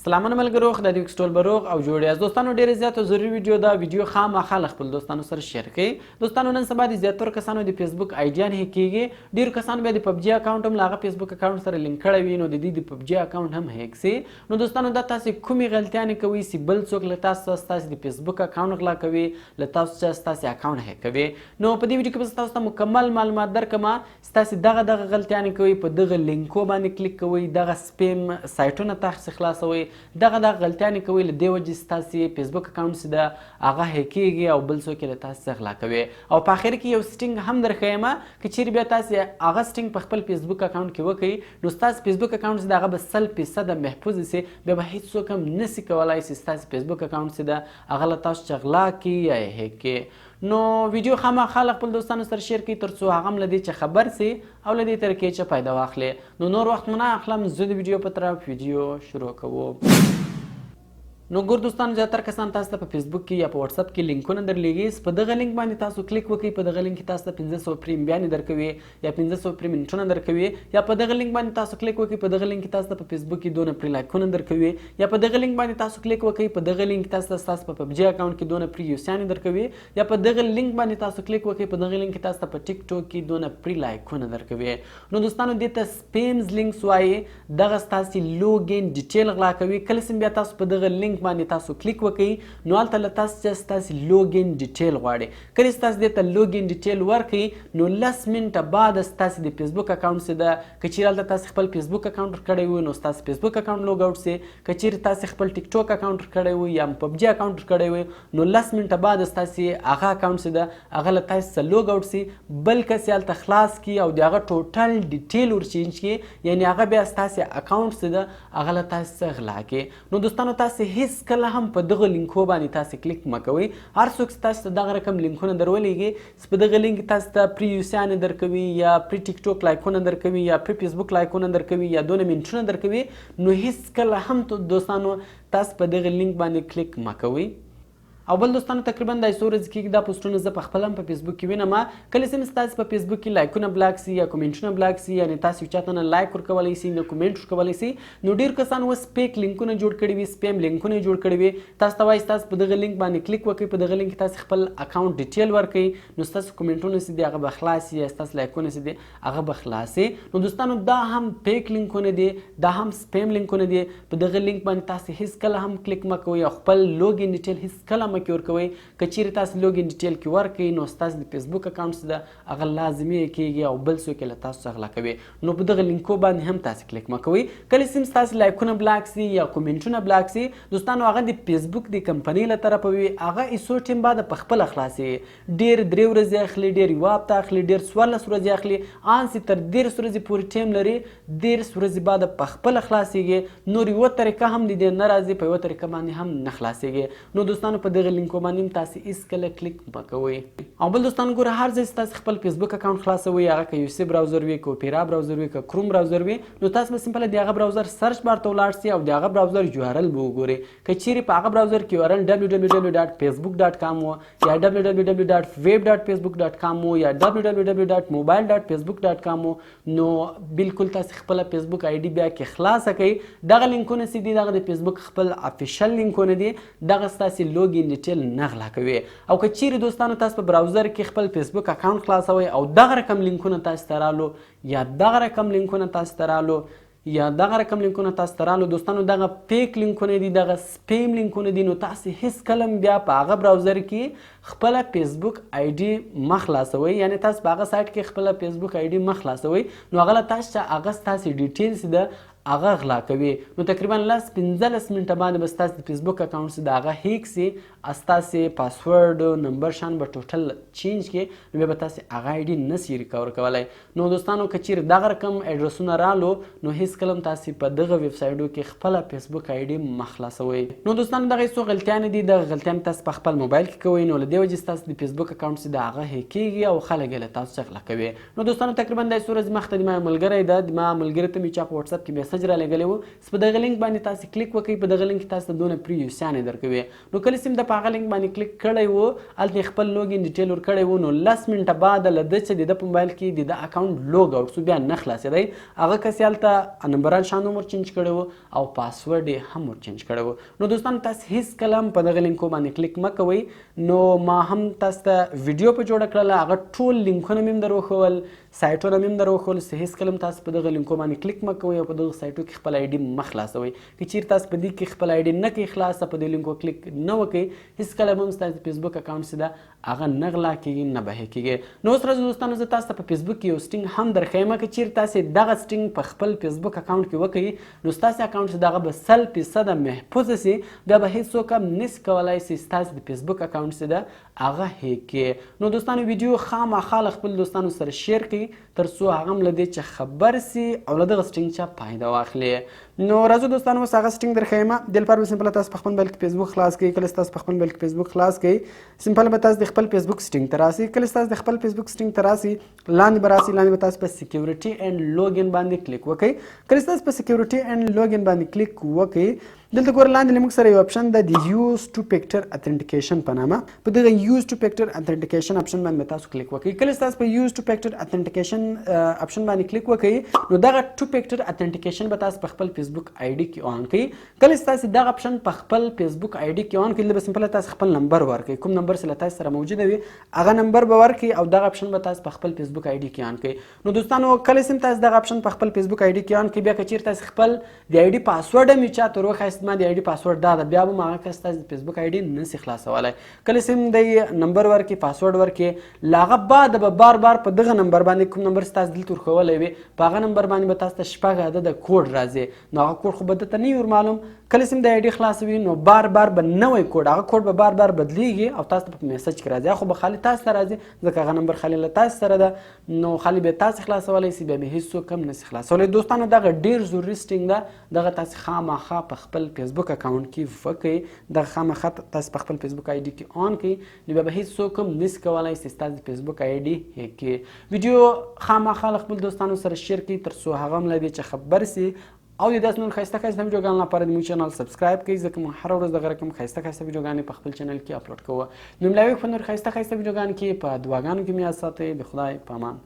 سلامونه ملګرو، خدای دې وکړي ټول به روغ او جوړ یاست. دوستانو ډېرې زیاته ضروري ویډیو دا ویډیو خامخا له خپل دوستانو سره شیر کړئ. دوستانو نن سبا د زیاترو کسانو د فیسبوک آیډیان هیک کېږي. ډېرو کسانو بیا د پبجي اکاونټ هم له هغه فیسبوک اکاونټ سره لینک کړی وي، نو د دې د پبجي اکاونټ هم هیک سي. نو دوستانو دا تاسې کومې غلطیانې کوئ چې بل څوک له تاسو څخه ستاسې د فیسبوک اکاونټ غلا کوي، له تاسو څخه ستاسې اکاونټ هیک کوي. نو په دې ویډیو کې به تاسو ته مکمل معلومات درکړم. ستاسې دغه غلطیانې کوئ، په دغه لینکو باندې کلیک کوئ، دغه سپیم سایټونه تاسې خلاصوئ، دغه غلطیانې کوئ، له دې وجې ستاسې فیسبوک اکاونټ چې ده هغه هیک کېږي او بل څوک یې له تاسې څخه غلا کوي. او په اخر کې یو سټینګ هم درښیم که چیرې بیا تاسې هغه سټینګ په خپل فیسبوک اکاونټ کې وکړئ، نو ستاسې فیسبوک اکاونټ چې ده هغه به 100% محفوظ سي. بیا به هېڅوک هم نسي کولی چې ستاسې فیسبوک اکاونټ چې ده هغه له تاسو څخه غلا کړي یا یې هیک کړي. نو ویډیو خامخا له خپل دوستانو سره شیر کړئ تر څو هغه هم له دې څخه خبر سي او له دې طریقې څخه فایده واخلي. نو نور وخت مو نه اخلم، زه د ویډیو په طرف ویډیو شروع کوم. نو ګور دوستانو، زیاتره کسان تاسو ته په فیسبوک کې یا په واتس اپ کې لینکونه درلیږي. په دغه لینک باندې تاسو کلیک وکړئ. په دغه لینک کې تاسو ته 500 فري بیان درکوي یا 500 فري منټونه درکوي. یا په دغه لینک باندې تاسو کلیک وکړئ. په دغه لینک کې تاسو ته په فیسبوک کې دونه فري لایکونه درکوي. یا په دغه لینک باندې تاسو کلیک وکړئ. په دغه لینک تاسو ته تاسو په پبجي اکاونټ کې دونه فري یوسیان درکوي. یا په دغه لینک باندې تاسو کلیک وکړئ. په دغه لینک کې تاسو ته په ټیک ټاک کې دونه فري لایکونه درکوي. نو دوستانو دې ته سپیمز لینکس وایي. دغه ستاسې لوګین ډیټیل غلا کوي. کله چې بیا تاسو په دغه لینک باندې تاسو کلیک وکړئ، نو هلته له تاسو څخه ستاسې لوګین ډیټیل غواړي. کله چې تاسو دې ته لوګین ډیټیل ورکړئ، نو 10 منټه بعد ستاسې د فیسبوک اکاونټ چې ده، که چیرې هلته تاسې خپل فیسبوک اکاونټ کړی وي، نو ستاسې فیسبوک اکاونټ لوګ اوټ سي. که چیرې تاسې خپل ټیک ټاک اکاونټ کړی وي یا پبجي اکاونټ کړی وي، نو 10 منټه بعد ستاسې هغه اکاونټ چې ده هغه له تاسې څخه لوګ اوټ سي. بل کس یې هلته خلاص کړي او د هغه ټوټل ډیټیل ور چینج کړي، یعنې هغه بیا ستاسې اکاونټ چې ده هغه له تاسې څخه غلا کړي. نو دوستانو تاسې هیڅ کله هم په دغه لینکو باندې تاسې کلیک مه کوئ. هر څوک چې تاسو ته دغه رقم لینکونه درولېږي چې په دغه لینک تاسو ته فري یوسیانې درکوي یا فري ټیک ټاک لایکونه درکوي یا فري فیسبوک لایکونه درکوي یا دونه منټونه درکوي، نو هیڅ کله هم دوستانو تاسو په دغه لینک باندې کلیک مه کوئ. او بل دوستانو، تقریبا د څو ورځې کېږي دا پوسټونه زه په خپله هم په فیسبوک کې وینم. کله چې مې ستاسې په فیسبوک کې لایکونه بلاک سي یا کومنټونه بلاک سي، یعنې تاسو یو چاته نه لایک ورکولی سي نه کومنټ ورکولی سي، نو ډېر کسان اوس فیک لینکونه جوړ کړي وي، سپیم لینکونه جوړ کړي وي. تاسو ته وایي تاسو په دغه لینک باندې کلیک وکړئ، په دغه لینک کې تاسو خپل اکاونټ ډیټیل ورکړئ، نو ستاسو کومنټونه چې دي هغه به خلاص سي یا ستاسو لایکونه چې دي هغه به خلاص سي. نو دوستانو دا هم فیک لینکونه دي، دا هم سپیم لینکونه دي. په دغه لینک باندې تاسو هیڅ کله هم کلیک مه کوئ او خپل لوګین ډیټیل هیڅ کله مه کې ورکوئ. که چیرې تاسو لوګین ډیټیل کې ورکړئ، نو ستاسو د فیسبوک اکاونټ چې ده هغه لازمي کېږي او بل څوک یې له تاسو څخه غلا کوي. نو په دغه لینکو باندې هم تاسو کلیک مه کوئ. کله چې ستاسو لایکونه بلاک سي یا کومنټونه بلاک سي، دوستانو هغه د فیسبوک د کمپنۍ له طرفه وي، هغه ایسو ټیم بعد په خپله خلاصي. ډېر 3 ورځې اخلي، ډېر یوه هفته اخلي، ډېر 14 ورځې اخلي، ان چې تر 13 ورځې پورې ټیم لري. 13 ورځې بعد په خپله خلاصېږي. نور یوه طریقه هم د دې نه راځي، په یوه طریقه باندې هم نه خلاصېږي. نو دوستانو په دغه لینکو باندې هم تاسې هېڅکله کلیک مه کوئ. او بل دوستانو ګوره، هر ځای چې تاسو خپل فیسبوک اکاونټ خلاصوئ، هغه که یوسی براوزر وي، که اوپیرا براوزر وي، که کروم براوزر وي، نو تاسو به سمپله د هغه براوزر سرچ بار ته ولاړ سئ او د هغه براوزر URL به وګورئ. که چیرې په هغه براوزر کې URL www.facebook.com و یا www.web.facebook.com و یا www.mobile.facebook.com و، نو بالکل تاسو خپله فیسبوک آی ډي بیا کې خلاصه کړئ. دغه لینکونه چې دي دغه د فیسبوک خپل افیشل لینکونه دي، دغه ستاسې لوګین ډیټیل نه غلا کوي. او که چیرې دوستانو تاسو په براوزر کې خپل فیسبوک اکاونټ خلاصوئ او دغه رقم لینکونه تاسو ته رالو یا دغه رقم لینکونه تاسو ته رالو یا دغه رقم لینکونه تاسو ته رالو، دوستانو دغه فیک لینکونه دي، دغه سپیم لینکونه دي، نو تاسو هیڅ کله بیا په هغه براوزر کې خپله فیسبوک آی ډي مه خلاصوئ. یعنې تاسو په هغه سایټ کې خپله فیسبوک آی ډي مه خلاصوئ، نو هغه له تاسو څخه هغه ستاسې ډیټیل چې ده هغه غلا کوي. نو تقریبا 15 منټه بعد به ستاسو د فیسبوک اکاونټ چې د هغه هیک سي، ستاسې پاسورډ نمبر شان به ټوټل چینج کړي، نو بیا به تاسې هغه آی ډي نسي ریکور کولی. نو دوستانو که چیرې دغه رقم ایډرسونه رالو، نو هیڅ کله هم تاسې په دغه ویب سایټو کې خپله فیسبوک آی ډي مه خلاصوئ. نو دوستانو دغه څو غلطیانې دي، دغه غلطیانې تاسو په خپل موبایل کې کوئ، نو له دې وجې ستاسو د فیسبوک اکاونټ چې د هغه هیک کېږي او خلک یې له تاسو څخه غلا کوي. نو دوستانو تقریبا دا څو ورځې مخته د ما ملګری ده، د ما ملګري ته مې چا په واتساپ کې میسج را لګلی و. په دغه لینک باندې تاسو کلیک وکړئ. په دغه لینک تاسو ته دونه پری یوسیانې درکوي. نو کله چې د په هغه لینک باندې کلیک کړی و هلته خپل لوګین ډیټیل ورکړی و، نو 10 منټه بعد له ده چې د په موبایل کې د اکاونټ لوګ آوټ سو بیا نه خلاصېدی. هغه کس یې هلته نمبران شان هم ور چینج کړی و او پاسورډ یې هم ور چینج کړی و. نو دوستانو تاسو هیڅکله هم په دغه لینکو باندې کلیک مه کوئ. نو ما هم تاسو ته ویډیو په جوړه کړله، هغه ټول لینکونه مې هم در وښول، سایټونه مې هم در وښول چې هیڅکله هم تاسو په دغه لینکو باندې کلیک مه کوئ او په دغه سایټو کې خپل آی ډي مه خلاصوئ. که چیرې تاسو په دې کې خپل آی ډي نه کوئ خلاصه، په دې لینکو کلیک نه وکړئ، هیڅکله به هم ستاسو فیسبوک اکاونټ چې ده هغه نه غلا کېږي نه بهر کېږي. نو اوس راځو دوستانو زه تاسو ته په فیسبوک کې یو سټینګ هم درښیم. که چیرې تاسو دغه سټینګ په خپل فیسبوک اکاونټ کې وکړئ نو ستاسو اکاونټ چې دغه به 100% محفوظ شي، بیا به هیڅوک هم نشي کولی چې ستاسو د فیسبوک اکاونټ چې ده هغه هیک کړي. نو دوستانو ویډیو خامخا له خپل دوستانو سره شیر کړئ تر څو هغه هم له دې چې خبر سي او له دغه سټینګ څخه فایده واخلي. نو راځو دوستانو اوس هغه سټینګ درښیم. دې لپاره به سمپل تاسو په خپل موبایل کې فیسبوک خلاص کړئ. کله چې تاسو په خپل موبایل کې فیسبوک خلاص کړئ سمپل به تاسو د خپل فیسبوک سټینګ ته راسئ. کله چې تاسو د خپل فیسبوک سټینګ ته راسئ لاندې به راسئ، لاندې به تاسو په سکیورټي اینډ لوګین باندې کلیک وکړئ. کله چې تاسو په سکیورټي اینډ لوګین باندې کلیک وکړئ دلته ګوره لاندې موږ سره یو اپشن ده د یوز ټو فیکټر اتنټیکیشن په نامه. په دغه یوز ټو فیکټر اتنټیکیشن اپشن باندې تاسو کلیک وکړئ. کله چې تاسو په یوز ټو فیکټر اتنټیکیشن اپشن باندې کلیک وکړئ نو دغه ټو فیکټر اتنټیکیشن به تاسو په خپل فیسبوک آی ډي کې آن کړئ. کله چې تاسو دغه اپشن په خپل فیسبوک آی ډي کې آن کړئ به سمپل تاسو خپل نمبر ورکړئ، کوم نمبر چې تاسو سره موجود وي هغه نمبر به ورکړئ او دغه اپشن به تاسو په خپل فیسبوک آی ډي کې آن کړئ. نو دوستانو کله چې تاسو دغه اپشن په خپل فیسبوک آی ډي کې آن کړئ بیا که چیرې تاسو خپل د آی ډي پاسورډ هم چا ته وروښایست ما د آی ډي پاسورډ دا ده، بیا به هغه کس تاسو د فیسبوک آی ډي نشي خلاصولی. کله چې د نمبر ورکړي پاسورډ ورکړي له هغه بعد به بار بار په دغه نمبر باندې کوم نمبر چې تاسو دلته ورښولی وي په هغه نمبر باندې به تاسو ته 6 عدده کوډ راځي. نو هغه کوډ خو به درته نه وي معلوم. کله چې د آی ډي خلاصوي نو بار بار به نوی کوډ هغه کوډ به بار بار بدلیږي او تاسو ته په میسج کې راځي، خو به خالي تاسو ته راځي ځکه هغه نمبر خالي له تاسو سره ده. نو خالي به تاسو خلاصولی شي، بیا به هیڅوک هم نشي خلاصولی. دوستانو دغه ډیر ضروري سټینګ ده، دغه تاسو خامخا په خپل فیسبوک اکاونټ کې وکړئ. دغه خامخا تاسو په خپل فیسبوک آی ډي کې آن کړئ نو بیا به هیڅوک هم نشي کولی چې ستاسو د فیسبوک آی ډي هیک کړي. ویډیو خامخا له خپل دوستانو سره شیر کړئ تر څو هغه هم له دې چې خبر سي او د داسې نور ښایسته ښایسته ویډیوګانو لپاره زموږ چینل سبسکرایب کړئ ځکه موږ هره ورځ دغه رقم ښایسته ښایسته ویډیوګانې په خپل چینل کې اپلوډ کوو. نو ملاوي په نور ښایسته ښایسته ویډیوګانو کې په دعاګانو کې مې یاد ساتئ. د خدای په امان.